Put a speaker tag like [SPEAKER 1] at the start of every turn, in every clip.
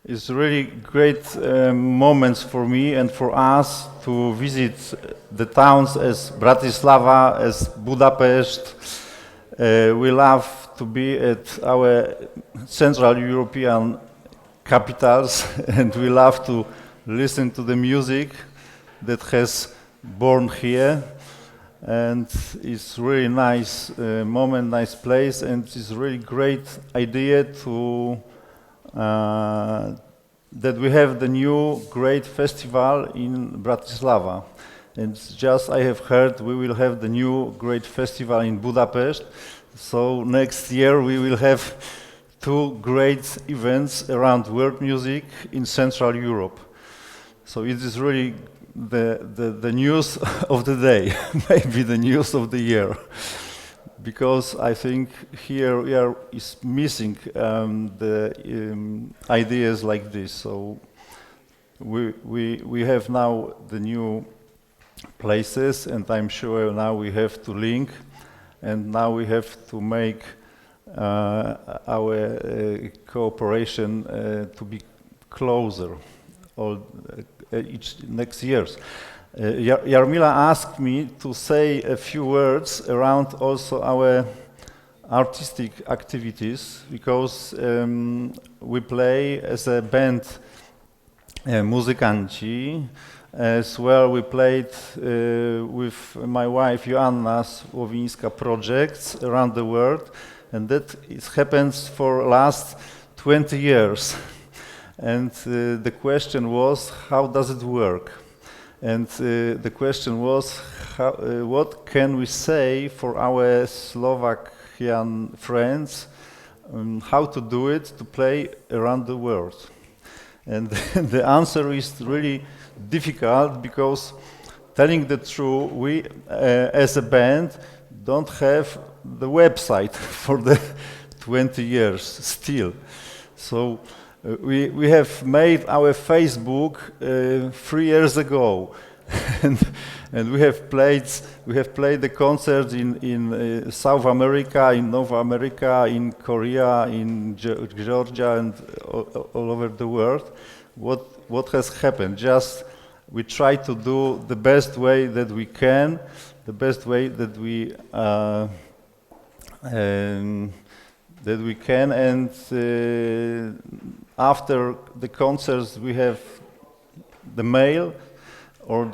[SPEAKER 1] It's really great moments for me and for us to visit the towns as Bratislava, as Budapest. We love to be at our Central European capitals and we love to listen to the music that has born here. And it's really nice moment, nice place, and it's really great idea to that we have the new great festival in Bratislava. And just I have heard we will have the new great festival in Budapest. So next year we will have two great events around world music in Central Europe. So it is really the news of the day, maybe the news of the year. Because I think here is missing the ideas like this. So we have now the new places, and I'm sure now we have to link, and now we have to make our cooperation to be closer all each next years. Jarmila asked me to say a few words around also our artistic activities, because we play as a band Muzykanci. As well, we played with my wife Joanna Słowińska projects around the world, and that happens for last 20 years. And the question was, how does it work? And the question was, what can we say for our Slovakian friends, how to do it, to play around the world? And the answer is really difficult, because telling the truth, we as a band don't have the website for the 20 years still. So we have made our Facebook 3 years ago, and we have played the concerts in South America, in North America, in Korea, in Georgia, and all over the world. What has happened? Just we try to do the best way that we can, the best way that we can, and after the concerts we have the mail, or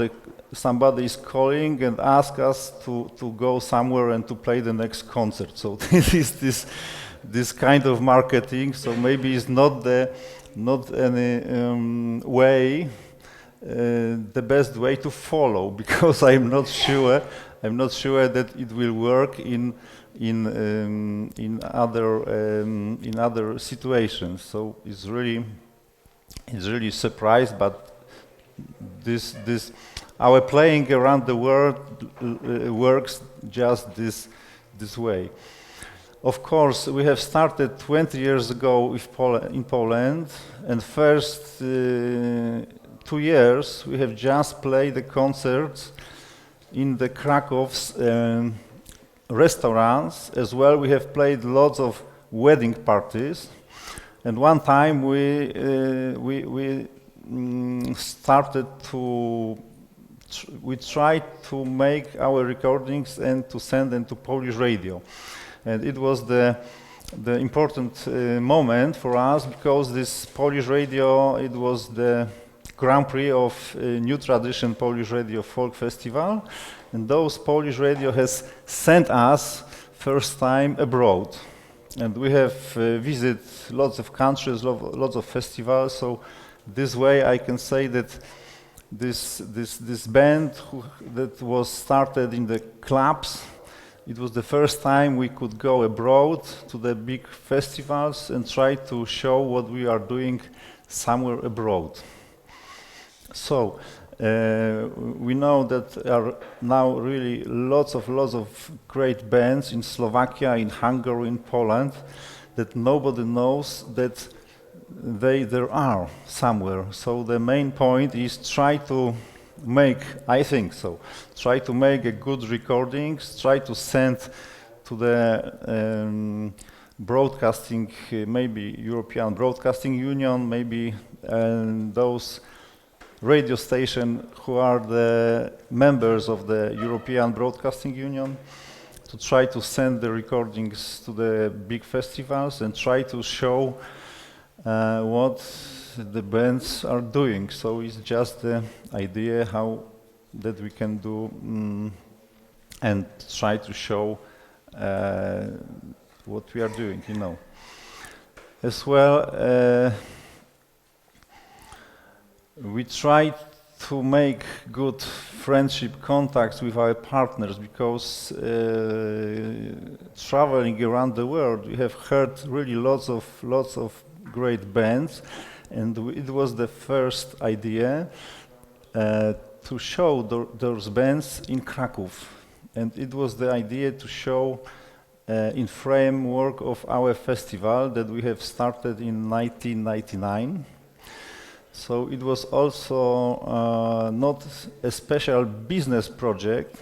[SPEAKER 1] somebody is calling and ask us to go somewhere and to play the next concert. So this is this kind of marketing. So maybe it's not any way the best way to follow, because I'm not sure that it will work in other situations. So it's really surprised, but this our playing around the world works just this way. Of course, we have started 20 years ago in Poland, and first 2 years we have just played the concerts in the Krakow's restaurants. As well, we have played lots of wedding parties, and one time we tried to make our recordings and to send them to Polish radio, and it was the important moment for us, because this Polish radio, it was the Grand Prix of New Tradition Polish Radio Folk Festival, and those Polish radio has sent us first time abroad, and we have visited lots of countries, lots of festivals. So this way I can say that this band that was started in the clubs, it was the first time we could go abroad to the big festivals and try to show what we are doing somewhere abroad. So we know that there are now really lots of great bands in Slovakia, in Hungary, in Poland, that nobody knows that there are somewhere. So the main point is try to make, I think so, try to make a good recordings, try to send to the broadcasting, maybe European Broadcasting Union, maybe those radio stations who are the members of the European Broadcasting Union, to try to send the recordings to the big festivals and try to show what the bands are doing. So it's just the idea how that we can do and try to show what we are doing, you know. As well, we try to make good friendship contacts with our partners, because traveling around the world, we have heard really lots of great bands, and it was the first idea to show those bands in Kraków, and it was the idea to show in framework of our festival that we have started in 1999. So it was also not a special business project,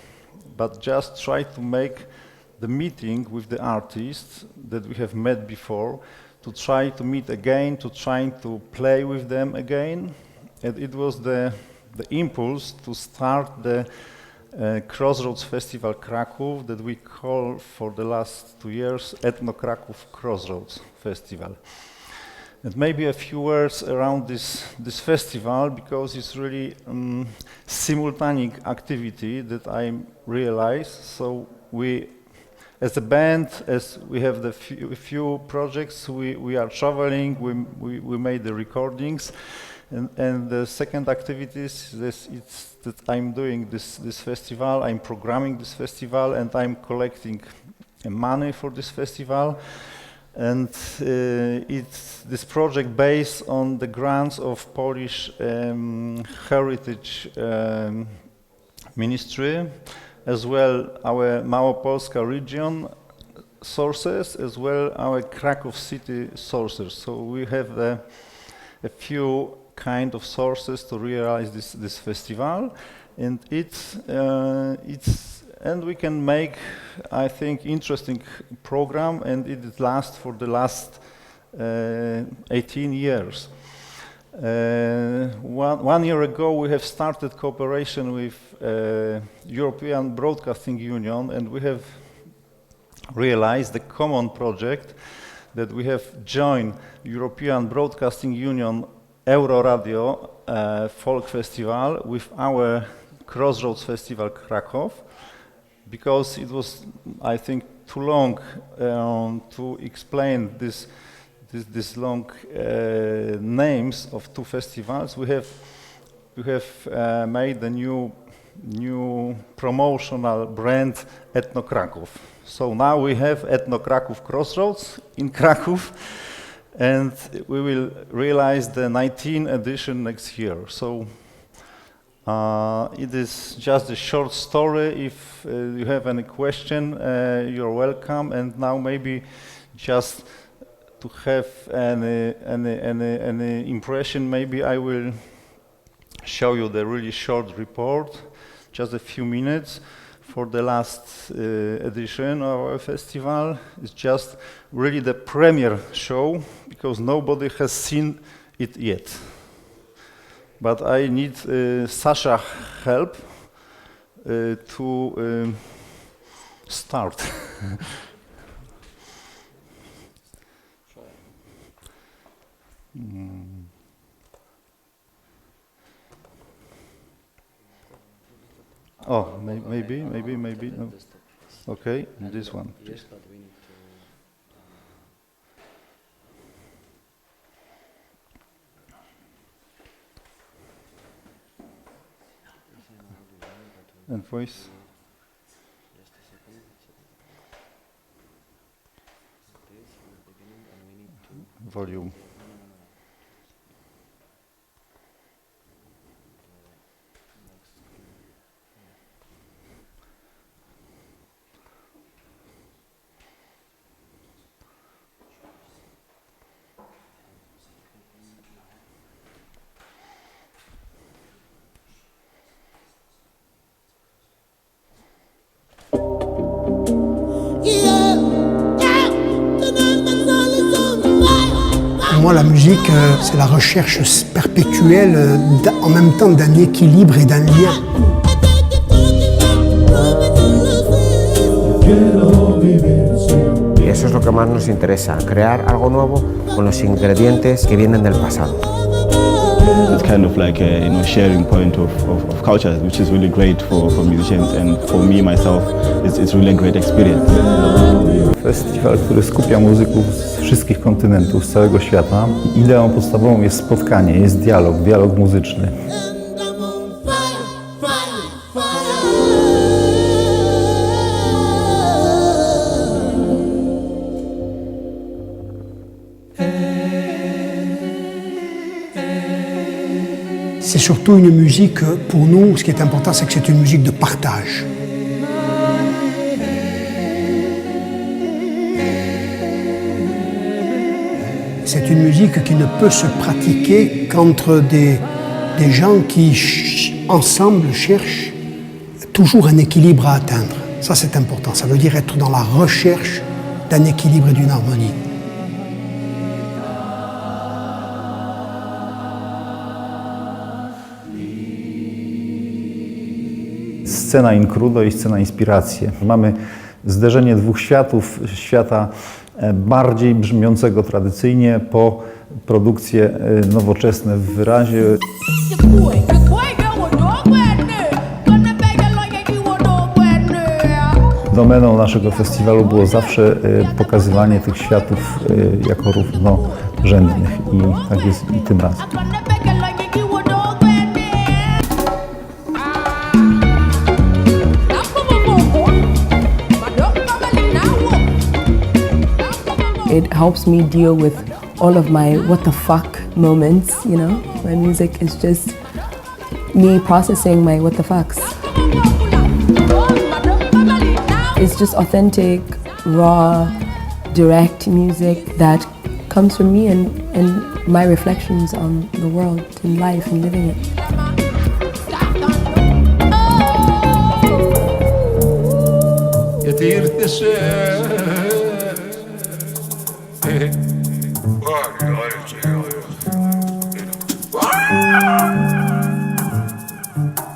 [SPEAKER 1] but just try to make the meeting with the artists that we have met before, to try to meet again, to try to play with them again. And it was the impulse to start the Crossroads Festival Kraków that we call for the last 2 years ETNOKRAKOW Crossroads Festival. And maybe a few words around this festival, because it's really simultaneous activity that I realize. So we, as a band, as we have the few projects, we are traveling, we made the recordings, and the second activity is that I'm doing this festival, I'm programming this festival, and I'm collecting money for this festival. And it's this project based on the grants of Polish Heritage Ministry, as well our Małopolska region sources, as well our Kraków city sources. So we have a few kind of sources to realize this festival, and and we can make, I think, interesting program, and it lasts for the last 18 years. 1 year ago, we have started cooperation with European Broadcasting Union, and we have realized the common project that we have joined European Broadcasting Union Euroradio Folk Festival with our Crossroads Festival Kraków, because it was, I think, too long to explain this long names of two festivals. We have made a new promotional brand, ETNOKRAKOW. So now we have ETNOKRAKOW Crossroads in Kraków, and we will realize the 19th edition next year. So it is just a short story. If you have any question, you're welcome. And now maybe just to have any impression, maybe I will show you the really short report, just a few minutes, for the last edition of our festival. It's just really the premiere show, because nobody has seen it yet. But I need Sasha's help to start. Oh, maybe. No. Okay, this one. Please. And voice. Volume.
[SPEAKER 2] Yeah, yeah, moi, la musique, c'est la recherche perpétuelle, en même temps d'un équilibre et d'un lien.
[SPEAKER 3] Y eso es lo que más nos interesa, crear algo nuevo con los ingredientes que vienen del pasado.
[SPEAKER 4] It's kind of like a sharing point of culture, which is really great for musicians, and for me myself, it's really a great experience.
[SPEAKER 1] Festiwal, który skupia muzyków z wszystkich kontynentów, z całego świata. Ideą podstawową jest spotkanie, jest dialog muzyczny.
[SPEAKER 2] C'est surtout une musique, pour nous, ce qui est important, c'est que c'est une musique de partage. C'est une musique qui ne peut se pratiquer qu'entre des gens qui, ensemble, cherchent toujours un équilibre à atteindre. Ça, c'est important. Ça veut dire être dans la recherche d'un équilibre et d'une harmonie.
[SPEAKER 1] Scena in crudo i scena inspiracje. Mamy zderzenie dwóch światów, świata bardziej brzmiącego tradycyjnie po produkcje nowoczesne w wyrazie. Domeną naszego festiwalu było zawsze pokazywanie tych światów jako równorzędnych i tak jest i tym razem.
[SPEAKER 5] It helps me deal with all of my what the fuck moments, you know? My music is just me processing my what the fucks. It's just authentic, raw, direct music that comes from me and my reflections on the world and life and living it.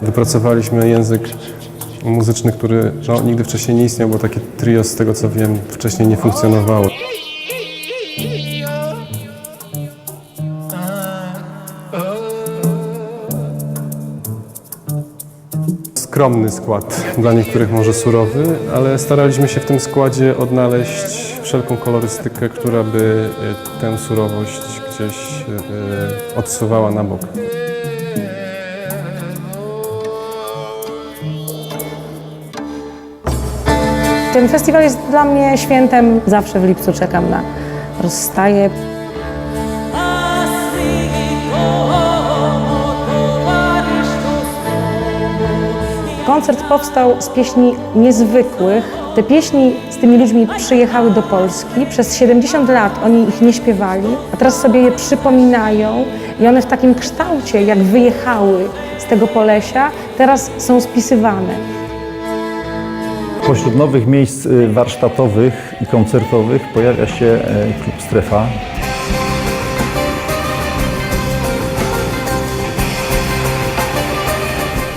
[SPEAKER 6] Wypracowaliśmy język muzyczny, który nigdy wcześniej nie istniał, bo takie trio, z tego co wiem, wcześniej nie funkcjonowało. Skromny skład, dla niektórych może surowy, ale staraliśmy się w tym składzie odnaleźć wszelką kolorystykę, która by tę surowość gdzieś odsuwała na bok.
[SPEAKER 7] Ten festiwal jest dla mnie świętem. Zawsze w lipcu czekam na rozstaje. Koncert powstał z pieśni niezwykłych. Te pieśni z tymi ludźmi przyjechały do Polski. Przez 70 lat oni ich nie śpiewali, a teraz sobie je przypominają i one w takim kształcie, jak wyjechały z tego Polesia, teraz są spisywane.
[SPEAKER 1] Pośród nowych miejsc warsztatowych i koncertowych pojawia się klub Strefa.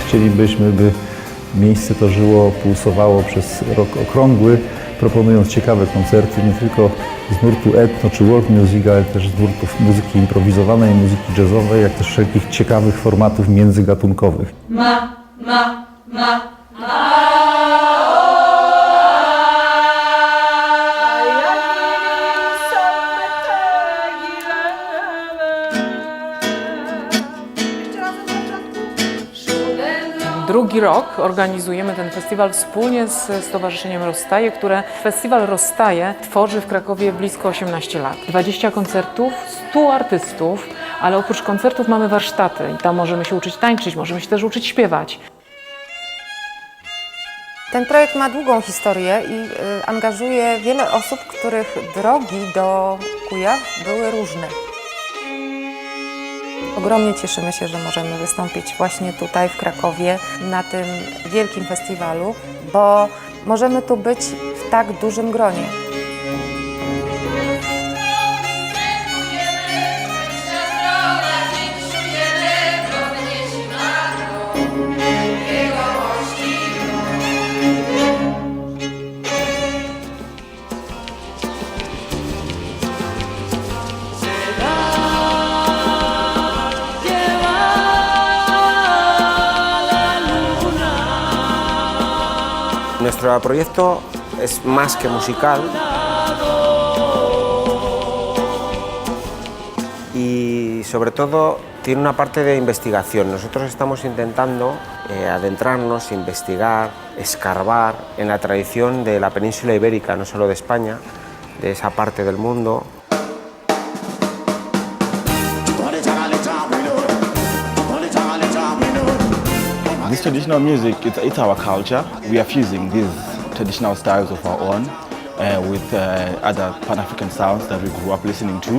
[SPEAKER 1] Chcielibyśmy, by miejsce to żyło, pulsowało przez rok okrągły, proponując ciekawe koncerty nie tylko z nurtu etno czy world music, ale też z nurtów muzyki improwizowanej, muzyki jazzowej, jak też wszelkich ciekawych formatów międzygatunkowych.
[SPEAKER 8] Drugi rok organizujemy ten festiwal wspólnie z Stowarzyszeniem Rozstaje, które Festiwal Rozstaje tworzy w Krakowie blisko 18 lat. 20 koncertów, 100 artystów, ale oprócz koncertów mamy warsztaty i tam możemy się uczyć tańczyć, możemy się też uczyć śpiewać.
[SPEAKER 9] Ten projekt ma długą historię i angażuje wiele osób, których drogi do Kujaw były różne. Ogromnie cieszymy się, że możemy wystąpić właśnie tutaj w Krakowie na tym wielkim festiwalu, bo możemy tu być w tak dużym gronie.
[SPEAKER 3] Nuestro proyecto es más que musical y sobre todo tiene una parte de investigación. Nosotros estamos intentando adentrarnos, investigar, escarbar en la tradición de la península ibérica, no solo de España, de esa parte del mundo.
[SPEAKER 4] This traditional music, it's our culture. We are fusing these traditional styles of our own with other Pan-African sounds that we grew up listening to,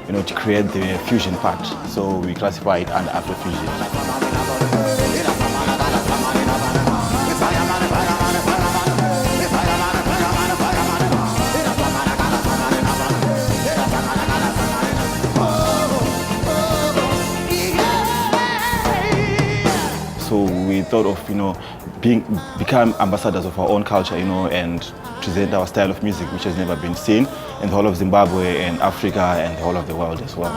[SPEAKER 4] you know, to create the fusion part. So we classify it under Afrofusion. So we thought of, you know, become ambassadors of our own culture, you know, and present our style of music, which has never been seen in the whole of Zimbabwe and Africa and the whole of the world as well.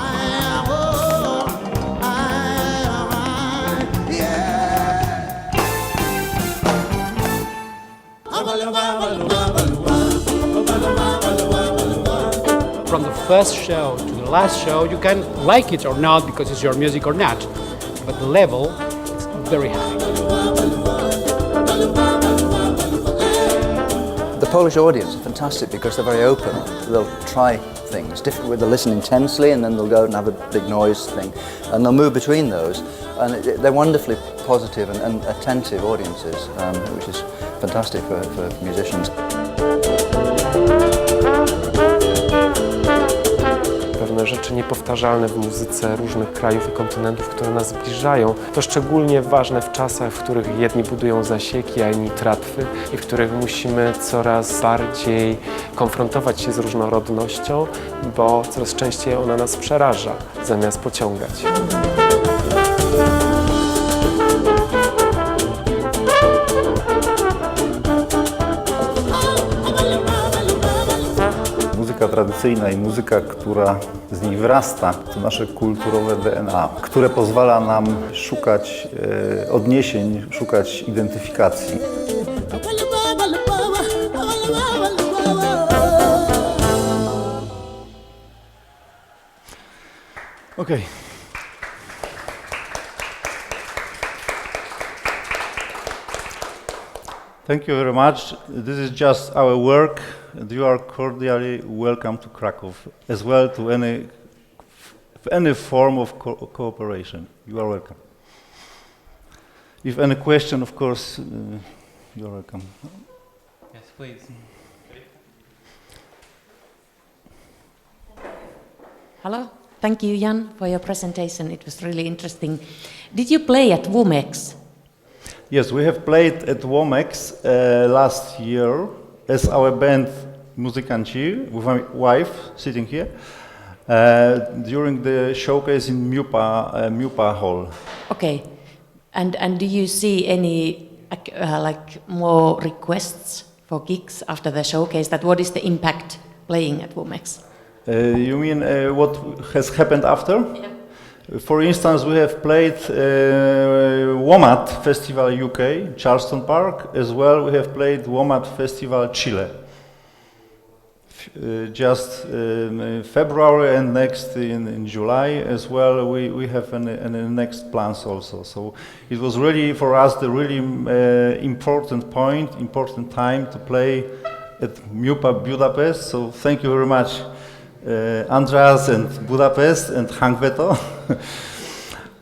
[SPEAKER 10] From the first show to the last show, you can like it or not because it's your music or not, but the level is very high.
[SPEAKER 11] The Polish audience are fantastic because they're very open. They'll try things different. They'll listen intensely and then they'll go and have a big noise thing, and they'll move between those. And they're wonderfully positive and attentive audiences, which is fantastic for musicians.
[SPEAKER 6] Pewne rzeczy niepowtarzalne w muzyce różnych krajów i kontynentów, które nas zbliżają. To szczególnie ważne w czasach, w których jedni budują zasieki, a inni tratwy i w których musimy coraz bardziej konfrontować się z różnorodnością, bo coraz częściej ona nas przeraża, zamiast pociągać.
[SPEAKER 1] Muzyka tradycyjna i muzyka, która z niej wyrasta, to nasze kulturowe DNA, które pozwala nam szukać odniesień, szukać identyfikacji. Okay. Thank you very much. This is just our work, and you are cordially welcome to Krakow, as well to any form of cooperation. You are welcome. If any question, of course, you are welcome.
[SPEAKER 12] Yes, please.
[SPEAKER 13] Hello. Thank you, Jan, for your presentation. It was really interesting. Did you play at WOMEX?
[SPEAKER 1] Yes, we have played at WOMEX last year as our band Muzykanci, with my wife sitting here, during the showcase in Mupa Hall.
[SPEAKER 13] Okay, and do you see any like more requests for gigs after the showcase? That what is the impact playing at WOMEX?
[SPEAKER 1] You mean what has happened after?
[SPEAKER 13] Yeah.
[SPEAKER 1] For instance, we have played WOMAD Festival UK, Charleston Park, as well we have played WOMAD Festival Chile. Just February and next in July as well, we have an next plans also. So it was really for us the really important time to play at Mupa Budapest. So thank you very much. Andreas and Budapest and Hank Veto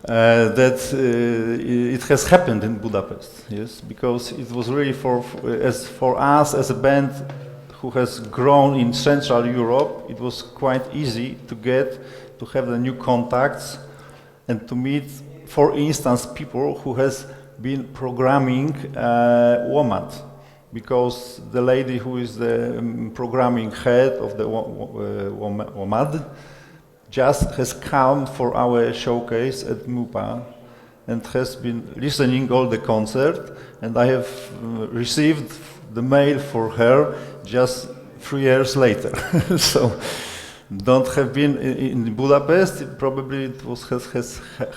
[SPEAKER 1] that it has happened in Budapest, yes, because it was really for us as a band who has grown in Central Europe, it was quite easy to have the new contacts and to meet, for instance, people who has been programming WOMAD. Because the lady who is the programming head of the WOMAD just has come for our showcase at Mupa and has been listening all the concert, and I have received the mail for her just 3 years later. So don't have been in Budapest, probably it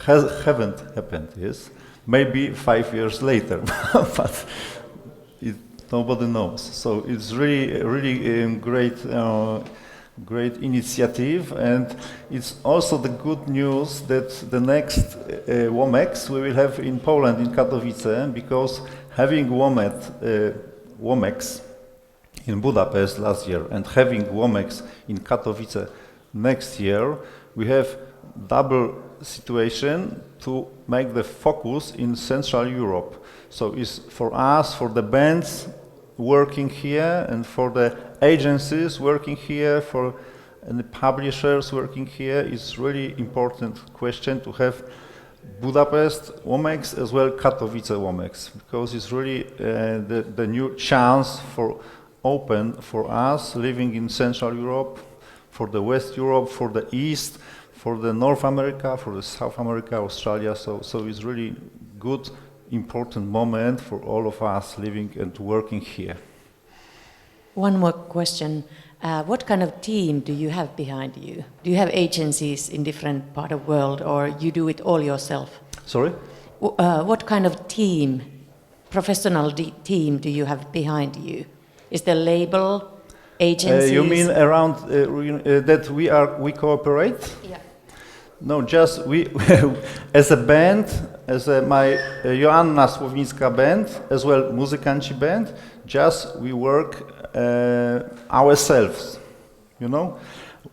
[SPEAKER 1] haven't happened, yes. Maybe 5 years later, but nobody knows. So it's really great initiative, and it's also the good news that the next WOMEX we will have in Poland, in Katowice, because having WOMEX in Budapest last year and having WOMEX in Katowice next year, we have double situation to make the focus in Central Europe. So it's for us, for the bands working here, and for the agencies working here, and the publishers working here, it's really important question to have Budapest WOMEX as well Katowice WOMEX, because it's really the new chance for open for us living in Central Europe, for the West Europe, for the East, for the North America, for the South America, Australia. So it's really good, important moment for all of us living and working here.
[SPEAKER 13] One more question. What kind of team do you have behind you? Do you have agencies in different part of the world, or you do it all yourself?
[SPEAKER 1] Sorry?
[SPEAKER 13] What kind of team, professional team, do you have behind you? Is there label, agencies?
[SPEAKER 1] You mean around that we cooperate?
[SPEAKER 13] Yeah.
[SPEAKER 1] No, just we as a band, my Joanna Słowińska band, as well Muzykanci band, just we work ourselves, you know.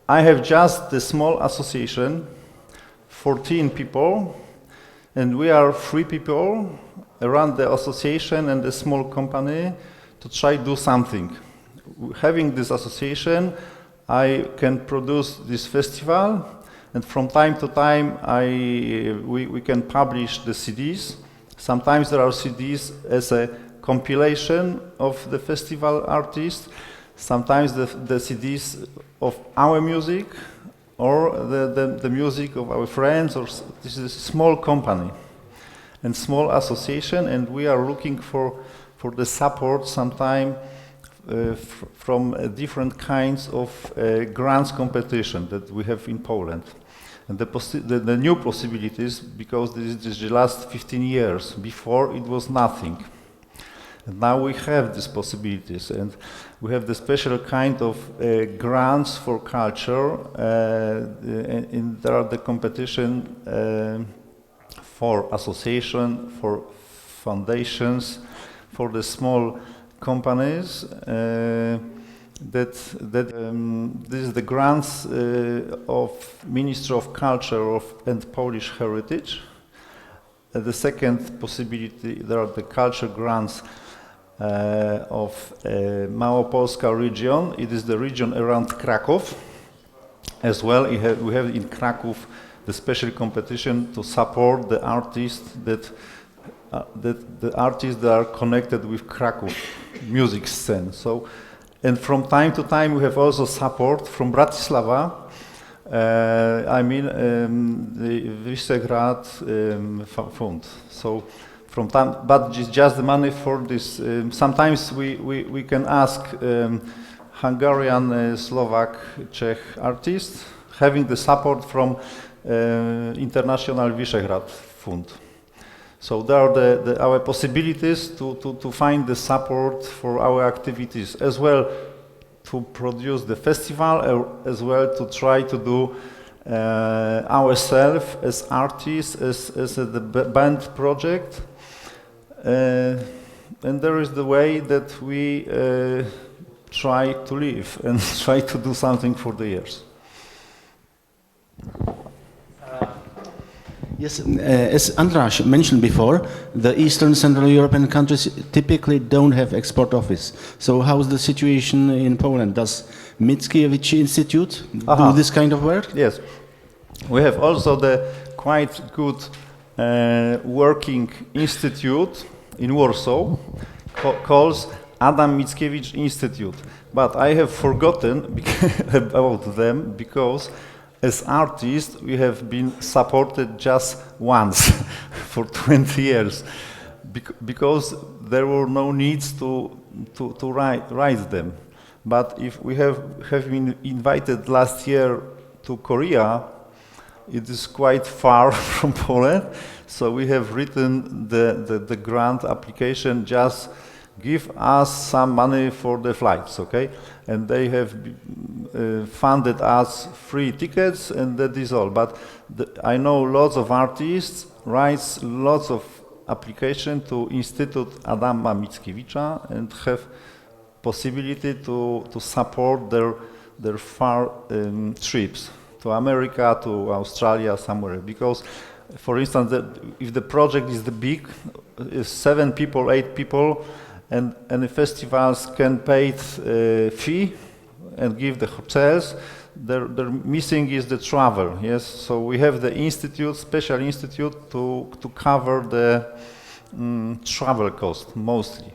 [SPEAKER 1] I have just a small association, 14 people, and we are 3 people around the association and the small company to try to do something. Having this association, I can produce this festival, and from time to time we can publish the CDs. Sometimes there are CDs as a compilation of the festival artists, sometimes the CDs of our music, or the music of our friends, or this is a small company and small association, and we are looking for the support sometime from different kinds of grants competition that we have in Poland. And the new possibilities, because this is the last 15 years, before it was nothing. And now we have these possibilities, and we have the special kind of grants for culture, and there are the competition for association, for foundations, for the small companies. This is the grants of Ministry of Culture and Polish Heritage. The second possibility, there are the culture grants of Małopolska region. It is the region around Krakow. As well, we have in Krakow the special competition to support the artists that are connected with Krakow music scene. So, and from time to time we have also support from Bratislava. The Visegrad Fund. So from time, but it's just the money for this. Sometimes we can ask Hungarian, Slovak, Czech artists having the support from International Visegrad Fund. So there are our possibilities to find the support for our activities, as well to produce the festival, as well to try to do ourselves as artists, as the band project. And there is the way that we try to live and try to do something for the years.
[SPEAKER 14] Yes, as Andras mentioned before, the Eastern Central European countries typically don't have export office. So how is the situation in Poland? Does Mickiewicz Institute do this kind of work?
[SPEAKER 1] Yes. We have also the quite good working institute in Warsaw called Adam Mickiewicz Institute. But I have forgotten about them because as artists, we have been supported just once for 20 years, because there were no needs to write them. But if we have been invited last year to Korea, it is quite far from Poland, so we have written the grant application just give us some money for the flights, okay? And they have funded us free tickets, and that is all. But I know lots of artists writes lots of application to Institute Adama Mickiewicza and have possibility to support their far trips to America, to Australia, somewhere. Because, for instance, if the project is big, is 7 people, 8 people, and the festivals can pay fee and give the hotels, they're missing is the travel. Yes, so we have the institute, special institute, to cover the travel cost mostly.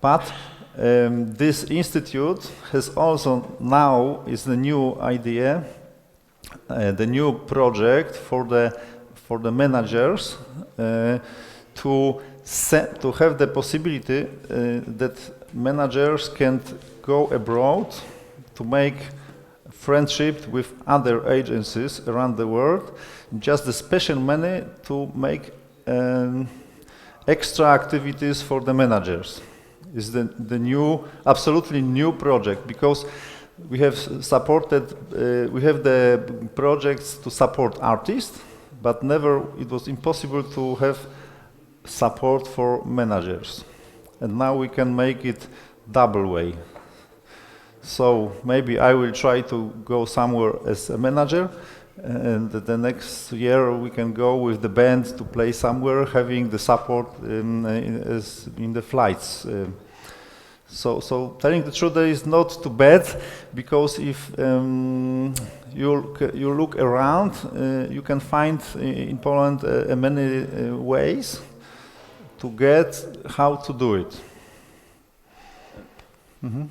[SPEAKER 1] But this institute has also now is the new idea, the new project for the managers to have the possibility that managers can go abroad to make friendship with other agencies around the world, just the special money to make extra activities for the managers. Is the new, absolutely new project, because we have supported, we have the projects to support artists, but never, it was impossible to have support for managers. And now we can make it double way. So maybe I will try to go somewhere as a manager, and the next year we can go with the band to play somewhere, having the support in the flights. So telling the truth, that is not too bad, because if you look around, you can find in Poland many ways to get how to do it. Mm-hmm.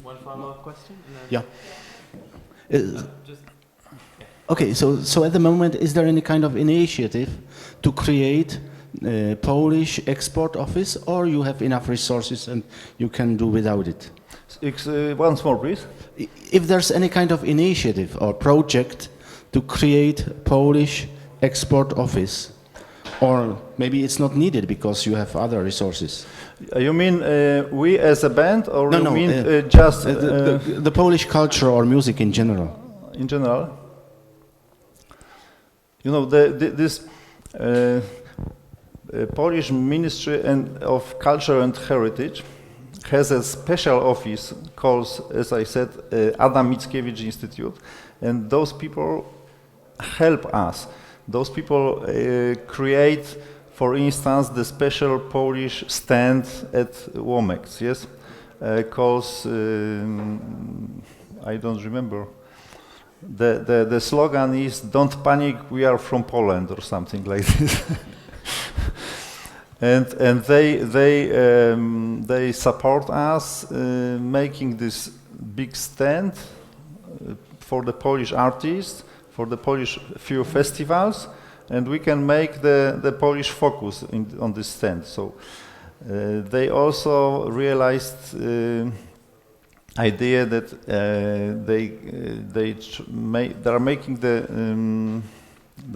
[SPEAKER 12] One follow-up question?
[SPEAKER 14] Yeah. Okay, so at the moment, is there any kind of initiative to create a Polish export office, or you have enough resources and you can do without it?
[SPEAKER 1] Once more, please.
[SPEAKER 14] If there's any kind of initiative or project to create Polish export office, or maybe it's not needed because you have other resources.
[SPEAKER 1] You mean we as a band, or
[SPEAKER 14] no,
[SPEAKER 1] you
[SPEAKER 14] no,
[SPEAKER 1] mean just
[SPEAKER 14] the Polish culture or music in general?
[SPEAKER 1] In general, you know, this Polish Ministry of Culture and Heritage has a special office called, as I said, Adam Mickiewicz Institute, and those people help us. Those people create, for instance, the special Polish stand at Womex, yes, called, I don't remember. The slogan is "Don't panic, we are from Poland" or something like this. and they support us making this big stand for the Polish artists, for the Polish few festivals, and we can make the Polish focus on this stand. So they also realized idea that they are making the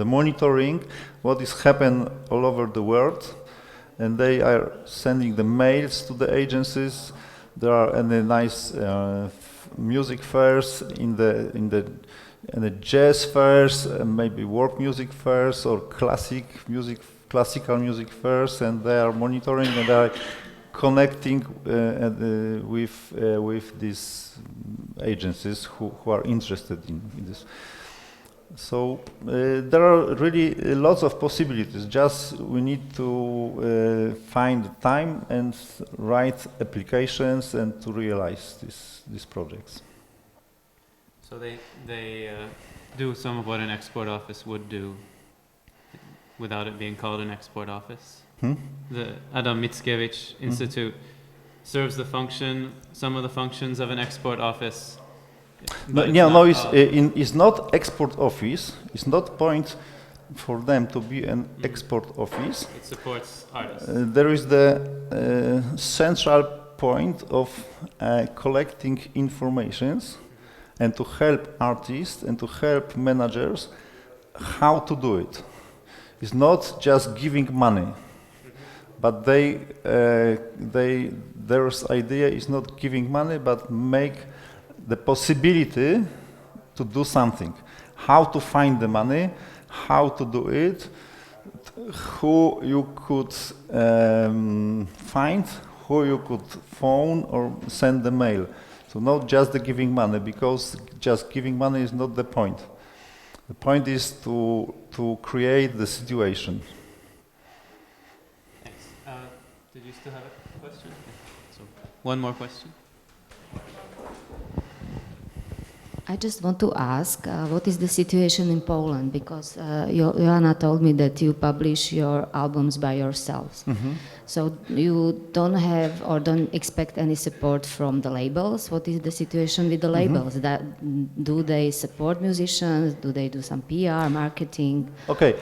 [SPEAKER 1] monitoring what is happening all over the world, and they are sending the mails to the agencies. There are any nice music fairs in the jazz fairs, maybe work music fairs or classical music fairs, and they are monitoring and they are connecting with these agencies who are interested in this. So there are really lots of possibilities. Just we need to find time and write applications and to realize these projects.
[SPEAKER 12] So they do some of what an export office would do without it being called an export office. The Adam Mickiewicz Institute serves the function, some of the functions of an export office.
[SPEAKER 1] It's not export office. It's not point for them to be an export office.
[SPEAKER 12] It supports artists.
[SPEAKER 1] There is the central point of collecting informations and to help artists and to help managers how to do it. It's not just giving money. but their idea is not giving money, but make the possibility to do something. How to find the money, how to do it, who you could find, who you could phone or send the mail. So not just the giving money, because just giving money is not the point. The point is to create the situation.
[SPEAKER 12] Thanks. Did you still have a question? So one more question.
[SPEAKER 15] I just want to ask, what is the situation in Poland? Because Joanna told me that you publish your albums by yourselves.
[SPEAKER 1] Mm-hmm.
[SPEAKER 15] So you don't have or don't expect any support from the labels? What is the situation with the labels? Do they support musicians? Do they do some PR, marketing?
[SPEAKER 1] Okay,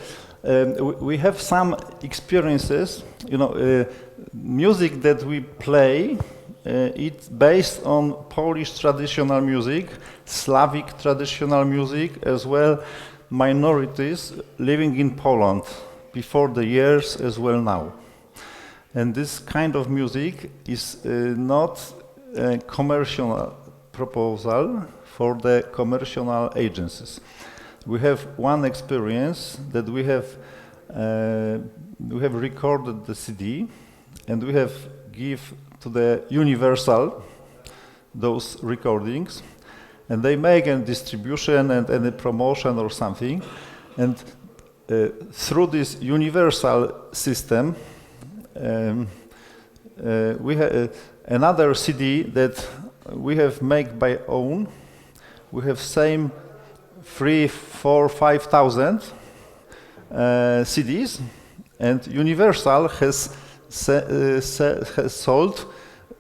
[SPEAKER 1] we have some experiences. You know, music that we play, it's based on Polish traditional music, Slavic traditional music, as well minorities living in Poland before the years as well now. And this kind of music is not a commercial proposal for the commercial agencies. We have one experience that we have recorded the CD and we have give to the Universal those recordings, and they make a distribution and any promotion or something, and through this Universal system we have another CD that we have made by own. We have same 3, 4, 5,000 CDs, and Universal has sold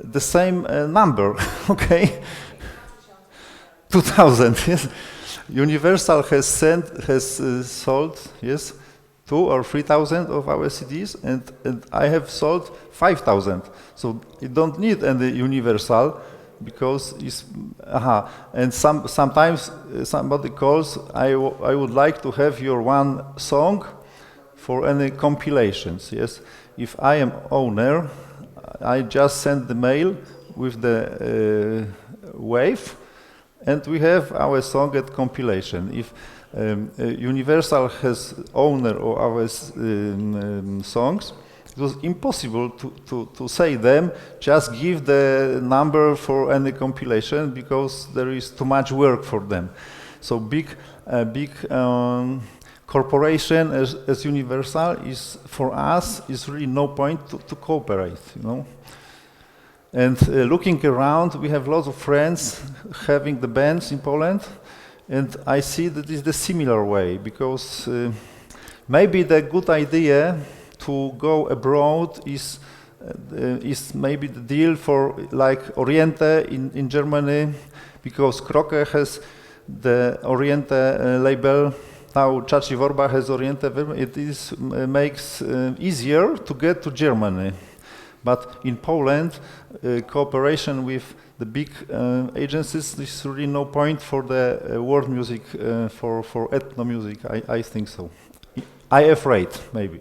[SPEAKER 1] the same number, okay? 2,000, yes. Universal has sold, yes, 2,000 or 3,000 of our CDs, and I have sold 5,000. So you don't need any Universal, because it's, and sometimes somebody calls, I would like to have your one song for any compilations, yes. If I am owner, I just send the mail with the wave, and we have our song at compilation. If Universal has owner of our songs, it was impossible to say them, just give the number for any compilation, because there is too much work for them. So big corporation as Universal is, for us, is really no point to cooperate, you know. And looking around, we have lots of friends having the bands in Poland, and I see that it's the similar way, because maybe the good idea to go abroad is maybe the deal for like Oriente in Germany, because Kroke has the Oriente label. Now Chachi Worba has Oriente. It makes easier to get to Germany. But in Poland, cooperation with the big agencies is really no point for the world music, for ethno music. I think so. I afraid, maybe.